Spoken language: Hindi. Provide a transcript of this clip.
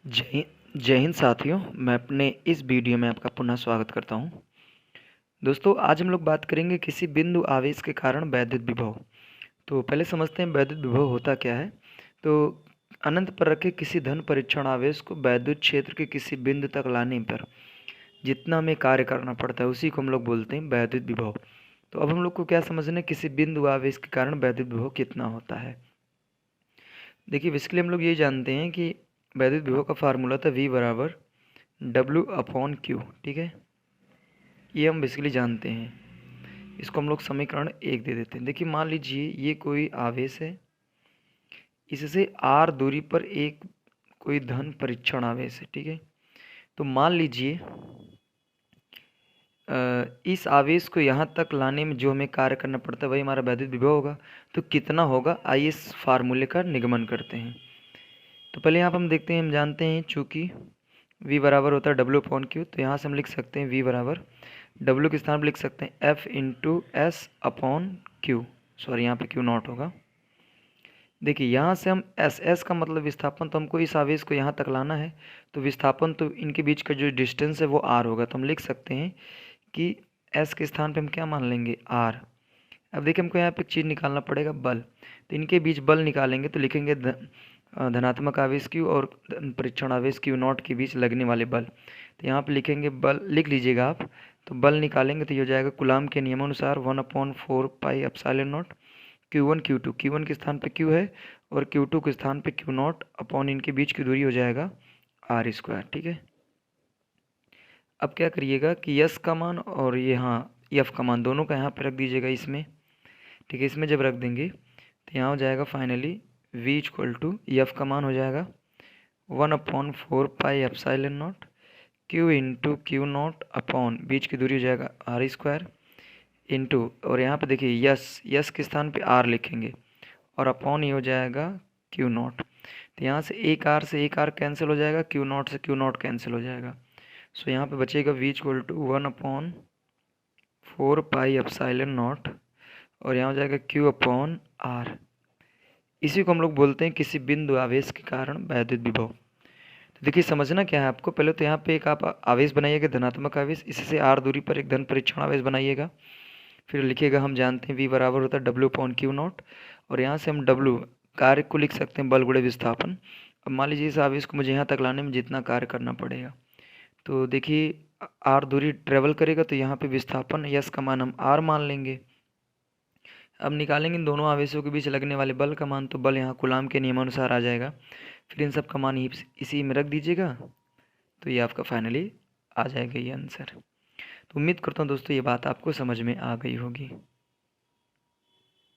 जय हिंद साथियों। मैं अपने इस वीडियो में आपका पुनः स्वागत करता हूं। दोस्तों, आज हम लोग बात करेंगे किसी बिंदु आवेश के कारण वैद्युत विभव। तो पहले समझते हैं वैद्युत विभव होता क्या है। तो अनंत पर रखे किसी धन परीक्षण आवेश को वैद्युत क्षेत्र के किसी बिंदु तक लाने पर जितना हमें कार्य करना पड़ता है उसी को हम लोग बोलते हैं वैद्युत विभव। तो अब हम लोग को क्या समझना है, किसी बिंदु आवेश के कारण वैद्युत विभव कितना होता है। देखिए, बेसिकली हम लोग ये जानते हैं कि वैद्युत विभव का फार्मूला था V बराबर W/Q। ठीक है, ये हम बेसिकली जानते हैं। इसको हम लोग समीकरण 1 दे देते हैं। देखिए, मान लीजिए ये कोई आवेश है, इससे r दूरी पर एक कोई धन परीक्षण आवेश है। ठीक है, तो मान लीजिए इस आवेश को यहाँ तक लाने में जो हमें कार्य करना पड़ता है वही हमारा वैद्युत विभव होगा। तो कितना होगा, आइए इस फार्मूले का निगमन करते हैं। तो पहले यहाँ पर हम देखते हैं, हम जानते हैं चूँकि V बराबर होता है W/Q, तो यहाँ से हम लिख सकते हैं V बराबर W के स्थान पर लिख सकते हैं F/S/Q। सॉरी, यहाँ पे Q नॉट होगा। देखिए, यहाँ से हम SS का मतलब विस्थापन, तो हमको इस आवेश को यहाँ तक लाना है, तो विस्थापन तो इनके बीच का जो डिस्टेंस है वो R होगा। तो हम लिख सकते हैं कि S के स्थान पे हम क्या मान लेंगे, R। अब देखिए, हमको यहाँ पे एक चीज़ निकालना पड़ेगा, बल। तो इनके बीच बल निकालेंगे तो लिखेंगे धनात्मक आवेश Q और परीक्षण आवेश Q नॉट के बीच लगने वाले बल। तो यहाँ पे लिखेंगे बल, लिख लीजिएगा आप। तो बल निकालेंगे तो ये हो जाएगा कूलाम के नियमानुसार 1/4 pi epsilon not Q1 Q2। Q1 के स्थान पे Q है और Q2 के स्थान पे Q नॉट अपॉन इनके बीच की दूरी हो जाएगा R²। ठीक है, अब क्या करिएगा कि S का मान और ये F का मान दोनों का यहाँ पे रख दीजिएगा इसमें। ठीक है, इसमें जब रख देंगे तो यहाँ हो जाएगा फाइनली V F का मान हो जाएगा 1/4 pi epsilon naught Q into Q naught upon बीच की दूरी हो जाएगा R² इंटू, और यहाँ पे देखिए यस के स्थान पे R लिखेंगे और अपॉन ये हो जाएगा Q नॉट। तो यहाँ से एक R कैंसिल हो जाएगा, Q नॉट से Q नॉट कैंसिल हो जाएगा। सो यहाँ पे बचेगा V 1/4 पाई एप्सिलॉन नॉट और यहाँ हो जाएगा Q/R। इसी को हम लोग बोलते हैं किसी बिंदु आवेश के कारण वैद्युत विभव। तो देखिए, समझना क्या है आपको, पहले तो यहाँ पे एक आप आवेश बनाइएगा, धनात्मक आवेश, इससे R दूरी पर एक धन परीक्षण आवेश बनाइएगा। फिर लिखिएगा, हम जानते हैं V बराबर होता है W/Q नॉट, और यहाँ से हम W कार्य को लिख सकते हैं बल गुणे विस्थापन। अब मान लीजिए इस आवेश को मुझे यहाँ तक लाने में जितना कार्य करना पड़ेगा, तो देखिए R दूरी ट्रेवल करेगा, तो यहाँ पे विस्थापन यस का मान हम R मान लेंगे। अब निकालेंगे इन दोनों आवेशों के बीच लगने वाले बल का मान, तो बल यहाँ कूलाम के नियमानुसार आ जाएगा। फिर इन सब का मान इसी में रख दीजिएगा, तो ये आपका फाइनली आ जाएगा ये आंसर। तो उम्मीद करता हूँ दोस्तों ये बात आपको समझ में आ गई होगी।